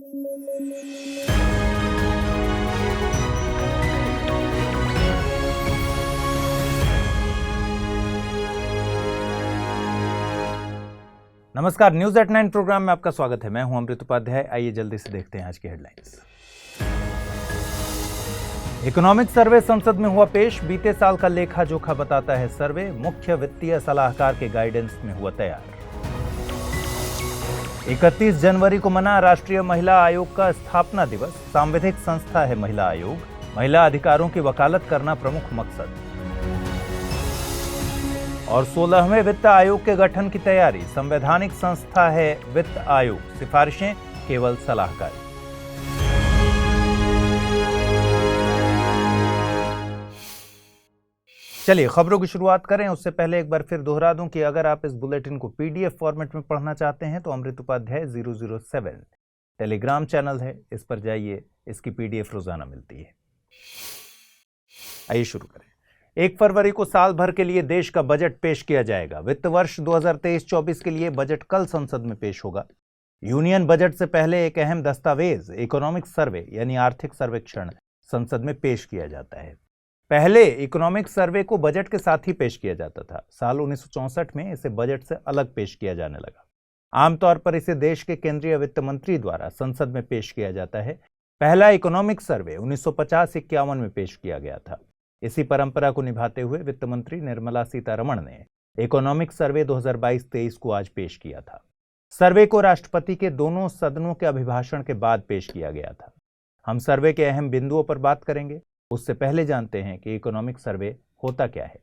नमस्कार, news at 9 programme में आपका स्वागत है। मैं हूं अमृत उपाध्याय। आइए जल्दी से देखते हैं आज की हेडलाइंस। इकोनॉमिक सर्वे संसद में हुआ पेश। बीते साल का लेखा जोखा बताता है सर्वे। मुख्य वित्तीय सलाहकार के गाइडेंस में हुआ तैयार। 31 जनवरी को मना राष्ट्रीय महिला आयोग का स्थापना दिवस। सांविधिक संस्था है महिला आयोग। महिला अधिकारों की वकालत करना प्रमुख मकसद। और 16वें वित्त आयोग के गठन की तैयारी। संवैधानिक संस्था है वित्त आयोग। सिफारिशें केवल सलाहकारी। चलिए खबरों की शुरुआत करें। उससे पहले एक बार फिर दोहरा दूं कि अगर आप इस बुलेटिन को पीडीएफ फॉर्मेट में पढ़ना चाहते हैं तो अमृत उपाध्याय 007 टेलीग्राम चैनल है, इस पर जाइए। इसकी पीडीएफ रोजाना मिलती है। आइए शुरू करें। 1 फरवरी को साल भर के लिए देश का बजट पेश किया जाएगा। वित्त वर्ष 2023-24 के लिए बजट कल संसद में पेश होगा। यूनियन बजट से पहले एक अहम दस्तावेज इकोनॉमिक सर्वे यानी आर्थिक सर्वेक्षण संसद में पेश किया जाता है। पहले इकोनॉमिक सर्वे को बजट के साथ ही पेश किया जाता था। साल 1964 में इसे बजट से अलग पेश किया जाने लगा। आमतौर पर इसे देश के केंद्रीय वित्त मंत्री द्वारा संसद में पेश किया जाता है। पहला इकोनॉमिक सर्वे 1950-51 में पेश किया गया था। इसी परंपरा को निभाते हुए वित्त मंत्री निर्मला सीतारमण ने इकोनॉमिक सर्वे 2022-23 को आज पेश किया था। सर्वे को राष्ट्रपति के दोनों सदनों के अभिभाषण के बाद पेश किया गया था। हम सर्वे के अहम बिंदुओं पर बात करेंगे। उससे पहले जानते हैं कि इकोनॉमिक सर्वे होता क्या है।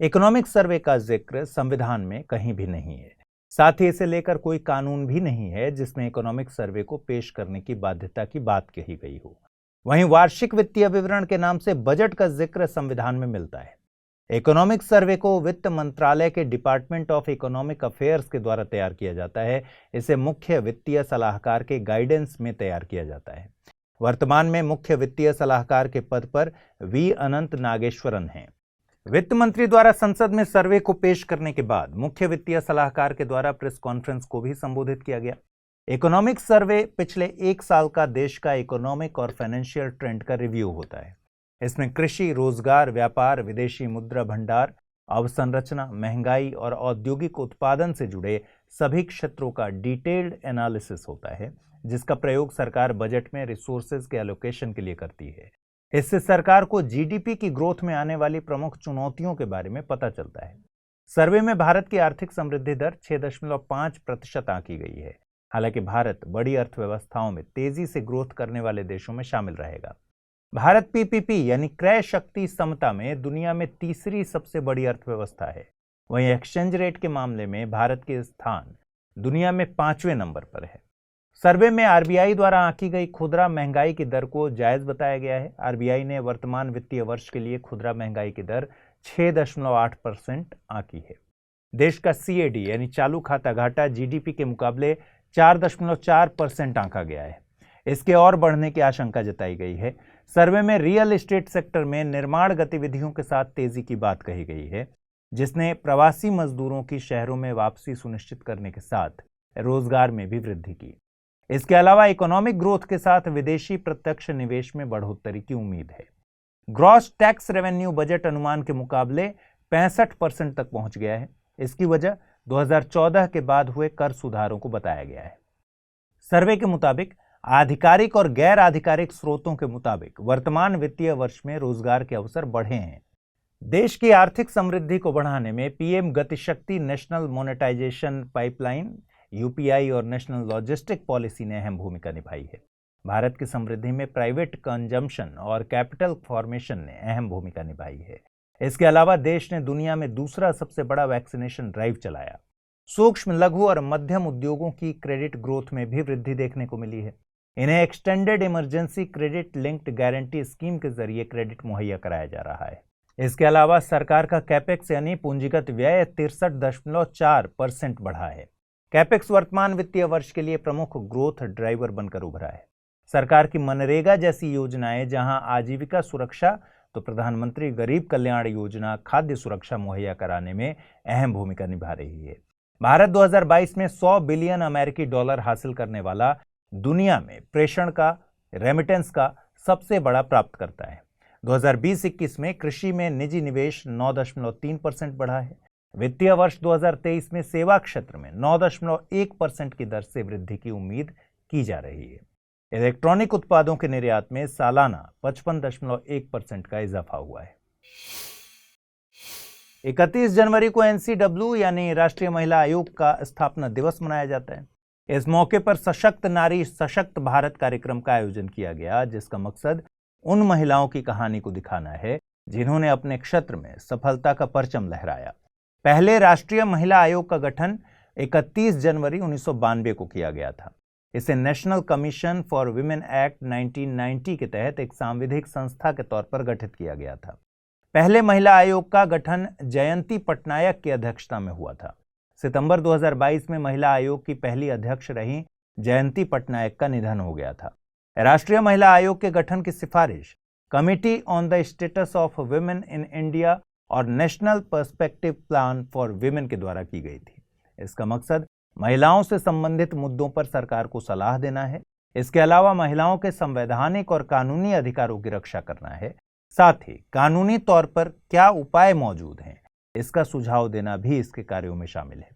इकोनॉमिक सर्वे का जिक्र संविधान में कहीं भी नहीं है। साथ ही इसे लेकर कोई कानून भी नहीं है जिसमें इकोनॉमिक सर्वे को पेश करने की बाध्यता की बात कही गई हो। वहीं वार्षिक वित्तीय विवरण के नाम से बजट का जिक्र संविधान में मिलता है। इकोनॉमिक सर्वे को वित्त मंत्रालय के डिपार्टमेंट ऑफ इकोनॉमिक अफेयर्स के द्वारा तैयार किया जाता है। इसे मुख्य वित्तीय सलाहकार के गाइडेंस में तैयार किया जाता है। वर्तमान में मुख्य वित्तीय सलाहकार के पद पर वी अनंत नागेश्वरन हैं। वित्त मंत्री द्वारा संसद में सर्वे को पेश करने के बाद मुख्य वित्तीय सलाहकार के द्वारा प्रेस कॉन्फ्रेंस को भी संबोधित किया गया। इकोनॉमिक सर्वे पिछले 1 साल का देश का इकोनॉमिक और फाइनेंशियल ट्रेंड का रिव्यू होता है। इसमें कृषि, रोजगार, व्यापार, विदेशी मुद्रा भंडार, अवसंरचना, महंगाई और औद्योगिक उत्पादन से जुड़े सभी क्षेत्रों का डिटेल्ड एनालिसिस होता है, जिसका प्रयोग सरकार बजट में रिसोर्सेज के एलोकेशन के लिए करती है। इससे सरकार को जीडीपी की ग्रोथ में आने वाली प्रमुख चुनौतियों के बारे में पता चलता है। सर्वे में भारत की आर्थिक समृद्धि दर 6.5% आंकी गई है। हालांकि भारत बड़ी अर्थव्यवस्थाओं में तेजी से ग्रोथ करने वाले देशों में शामिल रहेगा। भारत पीपीपी यानी क्रय शक्ति समता में दुनिया में तीसरी सबसे बड़ी अर्थव्यवस्था है। वहीं एक्सचेंज रेट के मामले में भारत के स्थान दुनिया में 5वें नंबर पर है। सर्वे में आरबीआई द्वारा आंकी गई खुदरा महंगाई की दर को जायज बताया गया है। आरबीआई ने वर्तमान वित्तीय वर्ष के लिए खुदरा महंगाई की दर 6.8% आंकी है। देश का सीएडी यानी चालू खाता घाटा जीडीपी के मुकाबले 4.4% आंका गया है। इसके और बढ़ने की आशंका जताई गई है। सर्वे में रियल एस्टेट सेक्टर में निर्माण गतिविधियों के साथ तेजी की बात कही गई है, जिसने प्रवासी मजदूरों की शहरों में वापसी सुनिश्चित करने के साथ रोजगार में भी वृद्धि की। इसके अलावा इकोनॉमिक ग्रोथ के साथ विदेशी प्रत्यक्ष निवेश में बढ़ोतरी की उम्मीद है। ग्रॉस टैक्स रेवेन्यू बजट अनुमान के मुकाबले 65% तक पहुंच गया है। इसकी वजह 2014 के बाद हुए कर सुधारों को बताया गया है। सर्वे के मुताबिक आधिकारिक और गैर आधिकारिक स्रोतों के मुताबिक वर्तमान वित्तीय वर्ष में रोजगार के अवसर बढ़े हैं। देश की आर्थिक समृद्धि को बढ़ाने में PM Gatishakti national monetisation pipeline UPI और नेशनल लॉजिस्टिक पॉलिसी ने अहम भूमिका निभाई है। भारत की समृद्धि में प्राइवेट कंजम्पशन और कैपिटल फॉर्मेशन ने अहम भूमिका निभाई है। इसके अलावा देश ने दुनिया में दूसरा सबसे बड़ा वैक्सीनेशन ड्राइव चलाया। सूक्ष्म, लघु और मध्यम उद्योगों की क्रेडिट ग्रोथ में भी वृद्धि देखने को मिली है। इन्हें extended emergency credit linked guarantee scheme के जरिए क्रेडिट मुहैया कराया जा रहा है। इसके अलावा सरकार का कैपेक्स यानी पूंजीगत व्यय 63.4% बढ़ा है। कैपेक्स वर्तमान वित्तीय वर्ष के लिए प्रमुख ग्रोथ ड्राइवर बनकर उभरा है। सरकार की मनरेगा जैसी योजनाएं जहां आजीविका सुरक्षा तो प्रधानमंत्री गरीब कल्याण योजना खाद्य सुरक्षा मुहैया कराने में अहम भूमिका निभा रही है। भारत 2022 में 100 बिलियन अमेरिकी डॉलर हासिल करने वाला दुनिया में प्रेषण का, रेमिटेंस का सबसे बड़ा प्राप्तकर्ता है। 2020-21 में कृषि में निजी निवेश 9.3% बढ़ा है। वित्तीय वर्ष 2023 में सेवा क्षेत्र में 9.1% की दर से वृद्धि की उम्मीद की जा रही है। इलेक्ट्रॉनिक उत्पादों के निर्यात में सालाना 55.1% का इजाफा हुआ है। 31 जनवरी को एनसीडब्ल्यू यानी राष्ट्रीय महिला आयोग का स्थापना दिवस मनाया जाता है। इस मौके पर सशक्त नारी सशक्त भारत कार्यक्रम का आयोजन किया गया, जिसका मकसद उन महिलाओं की कहानी को दिखाना है जिन्होंने अपने क्षेत्र में सफलता का परचम लहराया। पहले राष्ट्रीय महिला आयोग का गठन 31 जनवरी 1992 को किया गया था। इसे national commission for women act 1990 के तहत एक सांविधिक संस्था के तौर पर गठित किया गया था। पहले महिला आयोग का गठन जयंती पटनायक की अध्यक्षता में हुआ था। सितंबर 2022 में महिला आयोग की पहली अध्यक्ष रही जयंती पटनायक का निधन हो गया था। राष्ट्रीय महिला आयोग के गठन की सिफारिश committee on the status of women in India और national perspective plan for women के द्वारा की गई थी। इसका मकसद महिलाओं से संबंधित मुद्दों पर सरकार को सलाह देना है। इसके अलावा महिलाओं के संवैधानिक और कानूनी अधिकारों की रक्षा करना है। साथ ही कानूनी तौर पर क्या उपाय मौजूद हैं, इसका सुझाव देना भी इसके कार्यों में शामिल है।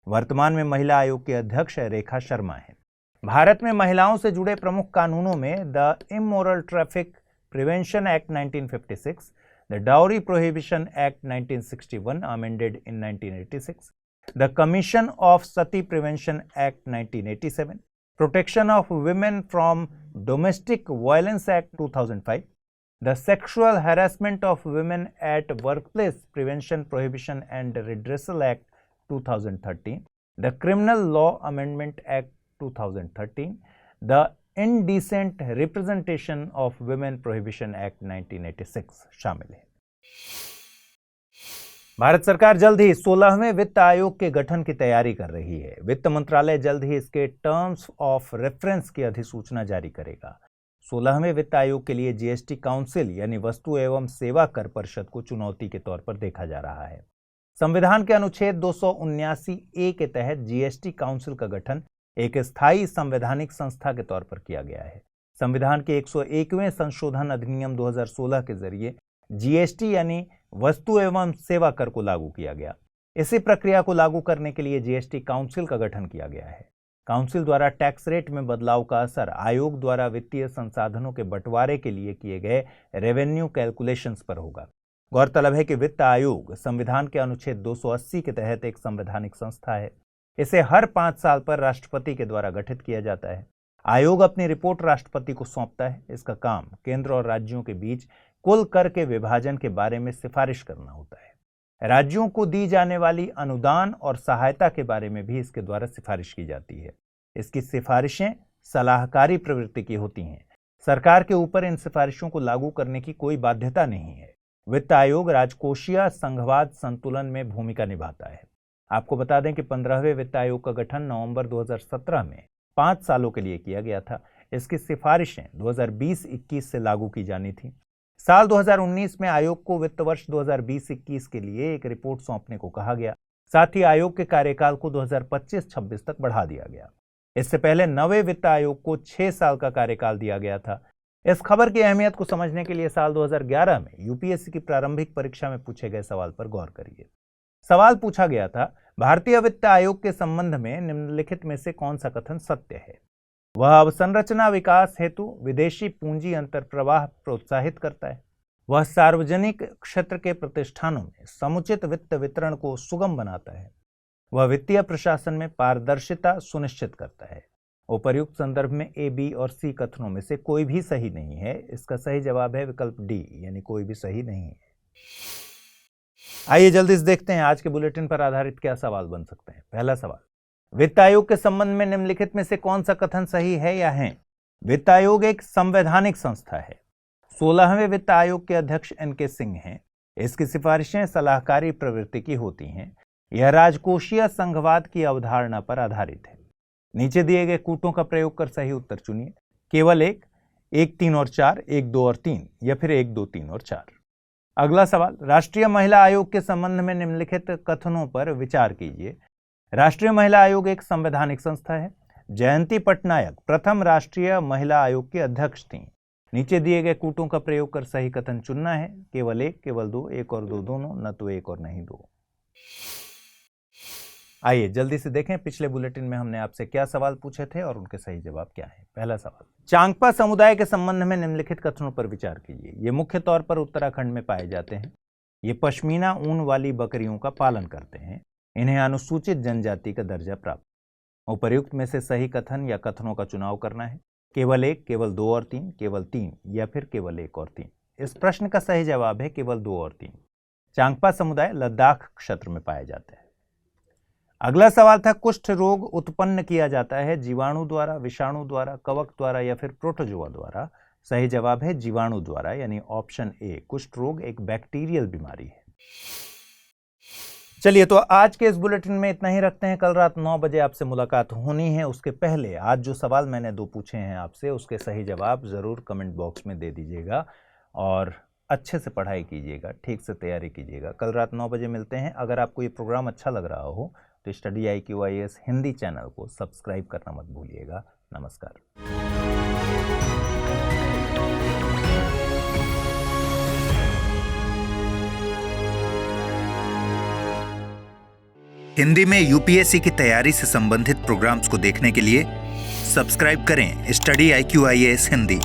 वर्तमान में महिला आयोग की अध्यक्ष रेखा शर्मा हैं। भारत में महिलाओं से जुड़े प्रमुख कानूनों में the immoral traffic prevention act 1956, the dowry prohibition act 1961 amended in 1986, the commission of Sati prevention act 1987, protection of women from domestic violence act 2005, the Sexual Harassment of Women at Workplace Prevention, Prohibition and Redressal Act 2013, the Criminal Law Amendment Act 2013, the Indecent Representation of Women Prohibition Act 1986 शामिल है। भारत सरकार जल्द ही 16वें वित्त आयोग के गठन की तैयारी कर रही है। वित्त मंत्रालय जल्द ही इसके टर्म्स ऑफ रेफरेंस की अधिसूचना जारी करेगा। 16वें वित्त आयोग के लिए जीएसटी काउंसिल यानी वस्तु एवं सेवा कर परिषद को चुनौती के तौर पर देखा जा रहा है। संविधान के अनुच्छेद 279A के तहत जीएसटी काउंसिल का गठन एक स्थायी संवैधानिक संस्था के तौर पर किया गया है। संविधान के 101वें संशोधन अधिनियम 2016 के जरिए जीएसटी यानी वस्तु एवं सेवा कर को लागू किया गया। इसी प्रक्रिया को लागू करने के लिए जीएसटी काउंसिल का गठन किया गया है। काउंसिल द्वारा टैक्स रेट में बदलाव का असर आयोग द्वारा वित्तीय संसाधनों के बंटवारे के लिए किए गए रेवेन्यू कैलकुलेशंस पर होगा। गौरतलब है कि वित्त आयोग संविधान के अनुच्छेद 280 के तहत एक संवैधानिक संस्था है। इसे हर 5 साल पर राष्ट्रपति के द्वारा गठित किया जाता है। आयोग अपनी रिपोर्ट राष्ट्रपति को सौंपता है। इसका काम केंद्र और राज्यों के बीच कुल कर के विभाजन के बारे में सिफारिश करना होता है। राज्यों को दी जाने वाली अनुदान और सहायता के बारे में भी इसके द्वारा सिफारिश की जाती है। इसकी सिफारिशें सलाहकारी प्रवृत्ति की होती हैं। सरकार के ऊपर इन सिफारिशों को लागू करने की कोई बाध्यता नहीं है। वित्त आयोग राजकोषीय संघवाद संतुलन में भूमिका निभाता है। आपको बता दें कि 15वें वित्त आयोग का गठन नवंबर 2017 में 5 सालों के लिए किया गया था। इसकी सिफारिशें 2020-21 से लागू की जानी थी। साल 2019 में आयोग को वित्त वर्ष 2020-21 के लिए एक रिपोर्ट सौंपने को कहा गया। साथ ही आयोग के कार्यकाल को 2025-26 तक बढ़ा दिया गया। इससे पहले नवे वित्त आयोग को 6 साल का कार्यकाल दिया गया था। इस खबर की अहमियत को समझने के लिए साल 2011 में यूपीएससी की प्रारंभिक परीक्षा में पूछे गए सवाल पर गौर करिए। सवाल पूछा गया था, भारतीय वित्त आयोग के संबंध में निम्नलिखित में से कौन सा कथन सत्य है? वह अवसंरचना विकास हेतु विदेशी पूंजी अंतर्प्रवाह प्रोत्साहित करता है। वह सार्वजनिक क्षेत्र के प्रतिष्ठानों में समुचित वित्त वितरण को सुगम बनाता है। वह वित्तीय प्रशासन में पारदर्शिता सुनिश्चित करता है। उपर्युक्त संदर्भ में ए, बी और सी कथनों में से कोई भी सही नहीं है। इसका सही जवाब है विकल्प डी, यानी कोई भी सही नहीं है। आइए जल्दी से देखते हैं आज के बुलेटिन पर आधारित क्या सवाल बन सकते हैं। पहला सवाल, वित्त आयोग के संबंध में निम्नलिखित में से कौन सा कथन सही है या है? वित्त आयोग एक संवैधानिक संस्था है। 16वें वित्त आयोग के अध्यक्ष एनके सिंह हैं। इसकी सिफारिशें सलाहकारी प्रवृत्ति की होती हैं। यह राजकोषीय संघवाद की अवधारणा पर आधारित है। नीचे दिए गए कूटों का प्रयोग कर सही उत्तर चुनिए। केवल 1, 3 और 4, 1, 2 और 3 या फिर 1, 2, 3 और 4। अगला सवाल, राष्ट्रीय महिला आयोग के संबंध में निम्नलिखित कथनों पर विचार कीजिए। राष्ट्रीय महिला आयोग एक संवैधानिक संस्था है। जयंती पटनायक प्रथम राष्ट्रीय महिला आयोग की अध्यक्ष थीं। नीचे दिए गए कूटों का प्रयोग कर सही कथन चुनना है। केवल एक, केवल दो, एक और दो दोनों, न तो एक और नहीं दो। आइए जल्दी से देखें पिछले बुलेटिन में हमने आपसे क्या सवाल पूछे थे और उनके सही जवाब क्या है। पहला सवाल, चांगपा समुदाय के संबंध में निम्नलिखित कथनों पर विचार कीजिए। ये मुख्य तौर पर उत्तराखंड में पाए जाते हैं। ये पश्मीना ऊन वाली बकरियों का पालन करते हैं। इन्हें अनुसूचित जनजाति का दर्जा प्राप्त। उपर्युक्त में से सही कथन या कथनों का चुनाव करना है। केवल एक, केवल दो और तीन, केवल तीन या फिर केवल एक और तीन। इस प्रश्न का सही जवाब है केवल दो और तीन। चांगपा समुदाय लद्दाख क्षेत्र में पाए जाते हैं। अगला सवाल था, कुष्ठ रोग उत्पन्न किया जाता है जीवाणु द्वारा, विषाणु द्वारा, कवक द्वारा या फिर प्रोटोजोआ द्वारा। सही जवाब है जीवाणु द्वारा, यानी ऑप्शन ए। कुष्ठ रोग एक बैक्टीरियल बीमारी है। चलिए तो आज के इस बुलेटिन में इतना ही रखते हैं। कल रात 9 बजे आपसे मुलाकात होनी है। उसके पहले आज जो सवाल मैंने 2 पूछे हैं आपसे, उसके सही जवाब जरूर कमेंट बॉक्स में दे दीजिएगा और अच्छे से पढ़ाई कीजिएगा, ठीक से तैयारी कीजिएगा। कल रात 9 बजे मिलते हैं। अगर आपको ये प्रोग्राम अच्छा लग रहा हो तो स्टडी IQIS हिंदी चैनल को सब्सक्राइब करना मत भूलिएगा। नमस्कार। हिंदी में UPSC की तैयारी से संबंधित प्रोग्राम्स को देखने के लिए सब्सक्राइब करें स्टडी IQIS हिंदी।